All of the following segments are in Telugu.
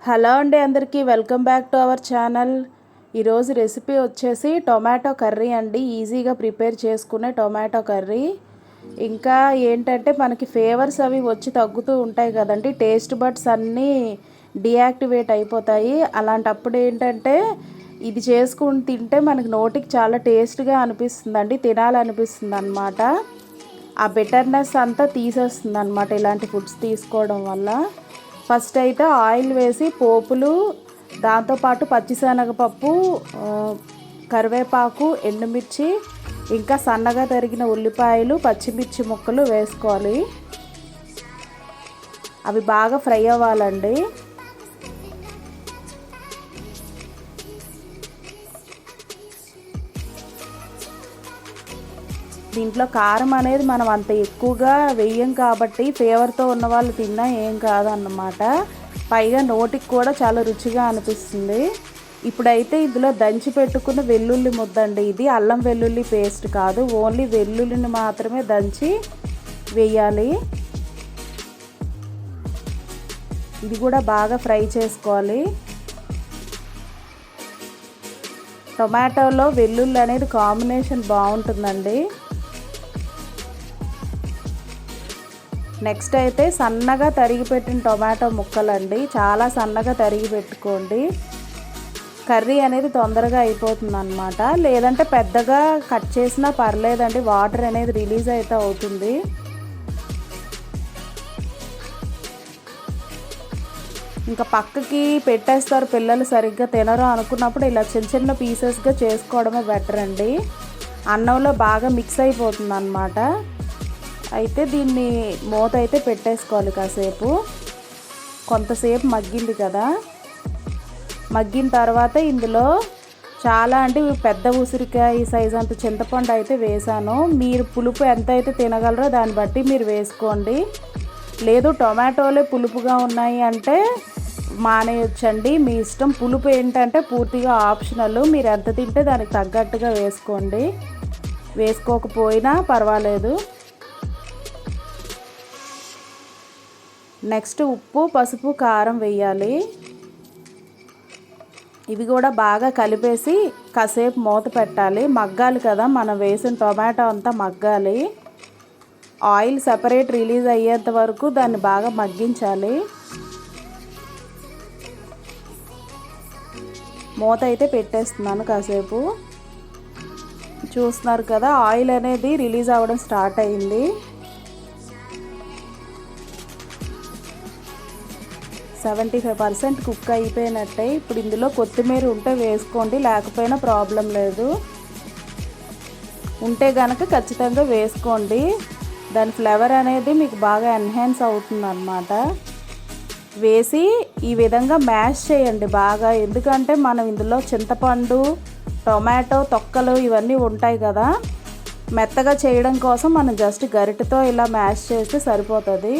హలో అండి, అందరికీ welcome back to our channel. ఈరోజు రెసిపీ వచ్చేసి టొమాటో కర్రీ అండి. ఈజీగా ప్రిపేర్ చేసుకునే టొమాటో కర్రీ. ఇంకా ఏంటంటే మనకి ఫేవర్స్ అవి వచ్చి తగ్గుతూ ఉంటాయి కదండి, టేస్ట్ బడ్స్ అన్నీ డియాక్టివేట్ అయిపోతాయి. అలాంటప్పుడు ఏంటంటే ఇది చేసుకుని తింటే మనకి నోటికి చాలా టేస్ట్గా అనిపిస్తుందండి, తినాలనిపిస్తుంది అనమాట. ఆ బెటర్నెస్ అంతా తీసేస్తుంది అనమాట ఇలాంటి ఫుడ్స్ తీసుకోవడం వల్ల. ఫస్ట్ అయితే ఆయిల్ వేసి పోపులు, దాంతోపాటు పచ్చిశనగపప్పు, కరివేపాకు, ఎండుమిర్చి, ఇంకా సన్నగా తరిగిన ఉల్లిపాయలు, పచ్చిమిర్చి ముక్కలు వేసుకోవాలి. అవి బాగా ఫ్రై అవ్వాలండి. దీంట్లో కారం అనేది మనం అంత ఎక్కువగా వేయం కాబట్టి ఫ్లేవర్తో ఉన్న వాళ్ళు తిన్నా ఏం కాదన్నమాట. పైగా నోటికి కూడా చాలా రుచిగా అనిపిస్తుంది. ఇప్పుడైతే ఇందులో దంచి పెట్టుకున్న వెల్లుల్లి ముద్దండి. ఇది అల్లం వెల్లుల్లి పేస్ట్ కాదు, ఓన్లీ వెల్లుల్లిని మాత్రమే దంచి వేయాలి. ఇది కూడా బాగా ఫ్రై చేసుకోవాలి. టొమాటోలో వెల్లుల్లి అనేది కాంబినేషన్ బాగుంటుందండి. నెక్స్ట్ అయితే సన్నగా తరిగి పెట్టిన టొమాటో ముక్కలండి. చాలా సన్నగా తరిగి పెట్టుకోండి, కర్రీ అనేది తొందరగా అయిపోతుంది అనమాట. లేదంటే పెద్దగా కట్ చేసినా పర్లేదండి, వాటర్ అనేది రిలీజ్ అయితే అవుతుంది. ఇంకా పక్కకి పెట్టేస్తారు పిల్లలు, సరిగ్గా తినరు అనుకున్నప్పుడు ఇలా చిన్న చిన్న పీసెస్గా చేసుకోవడమే బెటర్ అండి. అన్నంలో బాగా మిక్స్ అయిపోతుంది అన్నమాట. అయితే దీన్ని మూత అయితే పెట్టేసుకోవాలి కాసేపు. కొంతసేపు మగ్గింది కదా, మగ్గిన తర్వాత ఇందులో చాలా అంటే పెద్ద ఉసిరికాయ సైజ్ అంత చింతపండు అయితే వేసాను. మీరు పులుపు ఎంత అయితే తినగలరో దాన్ని బట్టి మీరు వేసుకోండి. లేదు టొమాటోలే పులుపుగా ఉన్నాయి అంటే మానేయొచ్చండి, మీ ఇష్టం. పులుపు ఏంటంటే పూర్తిగా ఆప్షనల్, మీరు ఎంత తింటే దానికి తగ్గట్టుగా వేసుకోండి, వేసుకోకపోయినా పర్వాలేదు. నెక్స్ట్ ఉప్పు, పసుపు, కారం వేయాలి. ఇవి కూడా బాగా కలిపేసి కాసేపు మూత పెట్టాలి. మగ్గాలి కదా, మనం వేసిన టొమాటో అంతా మగ్గాలి. ఆయిల్ సెపరేట్ రిలీజ్ అయ్యేంత వరకు దాన్ని బాగా మగ్గించాలి. మూత అయితే పెట్టేస్తున్నాను కాసేపు. చూస్తున్నారు కదా, ఆయిల్ అనేది రిలీజ్ అవ్వడం స్టార్ట్ అయింది. 75% కుక్ అయిపోయినట్టే. ఇప్పుడు ఇందులో కొత్తిమీర ఉంటే వేసుకోండి, లేకపోయినా ప్రాబ్లం లేదు. ఉంటే కనుక ఖచ్చితంగా వేసుకోండి, దాని ఫ్లేవర్ అనేది మీకు బాగా ఎన్హాన్స్ అవుతుంది అన్నమాట. వేసి ఈ విధంగా మ్యాష్ చేయండి బాగా, ఎందుకంటే మనం ఇందులో చింతపండు, టొమాటో తొక్కలు ఇవన్నీ ఉంటాయి కదా, మెత్తగా చేయడం కోసం మనం జస్ట్ గరిటెతో ఇలా మ్యాష్ చేస్తే సరిపోతుంది.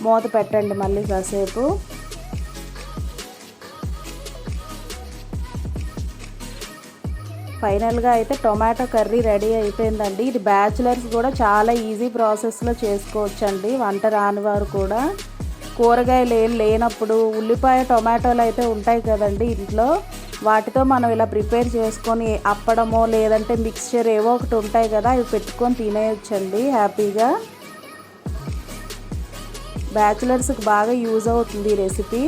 మూత పెట్టండి మళ్ళీ కాసేపు. ఫైనల్గా అయితే టొమాటో కర్రీ రెడీ అయిపోయిందండి. ఇది బ్యాచిలర్స్ కూడా చాలా ఈజీ ప్రాసెస్లో చేసుకోవచ్చండి, వంట రాని వారు కూడా. కూరగాయలు ఏం లేనప్పుడు ఉల్లిపాయ, టొమాటోలు అయితే ఉంటాయి కదండి ఇంట్లో, వాటితో మనం ఇలా ప్రిపేర్ చేసుకొని అప్పడమో లేదంటే మిక్స్చర్ ఏవో ఒకటి ఉంటాయి కదా, అవి పెట్టుకొని తినేయొచ్చండి హ్యాపీగా. బ్యాచిలర్స్కి బాగా యూజ్ అవుతుంది ఈ రెసిపీ.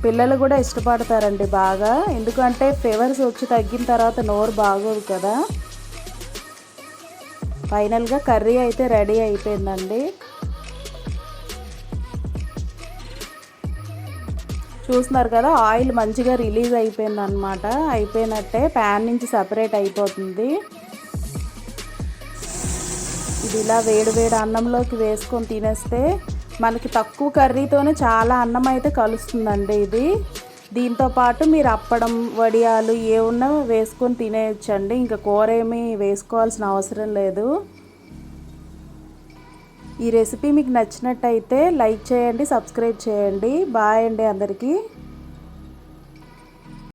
పిల్లలు కూడా ఇష్టపడతారండి బాగా, ఎందుకంటే ఫీవర్స్ వచ్చి తగ్గిన తర్వాత నోరు బాగోదు కదా. ఫైనల్గా కర్రీ అయితే రెడీ అయిపోయిందండి. చూస్తున్నారు కదా, ఆయిల్ మంచిగా రిలీజ్ అయిపోయింది అనమాట. అయిపోయినట్టే, ప్యాన్ నుంచి సపరేట్ అయిపోతుంది. ఇది ఇలా వేడి వేడి అన్నంలోకి వేసుకొని తినేస్తే మనకి తక్కువ కర్రీతోనే చాలా అన్నం అయితే కలుస్తుందండి ఇది. దీంతోపాటు మీరు అప్పడం, వడియాలు ఏమున్నా వేసుకొని తినేయచ్చండి, ఇంకా కూర ఏమీ వేసుకోవాల్సిన అవసరం లేదు. ఈ రెసిపీ మీకు నచ్చినట్టయితే లైక్ చేయండి, సబ్స్క్రైబ్ చేయండి. బాయ్ అండి అందరికీ.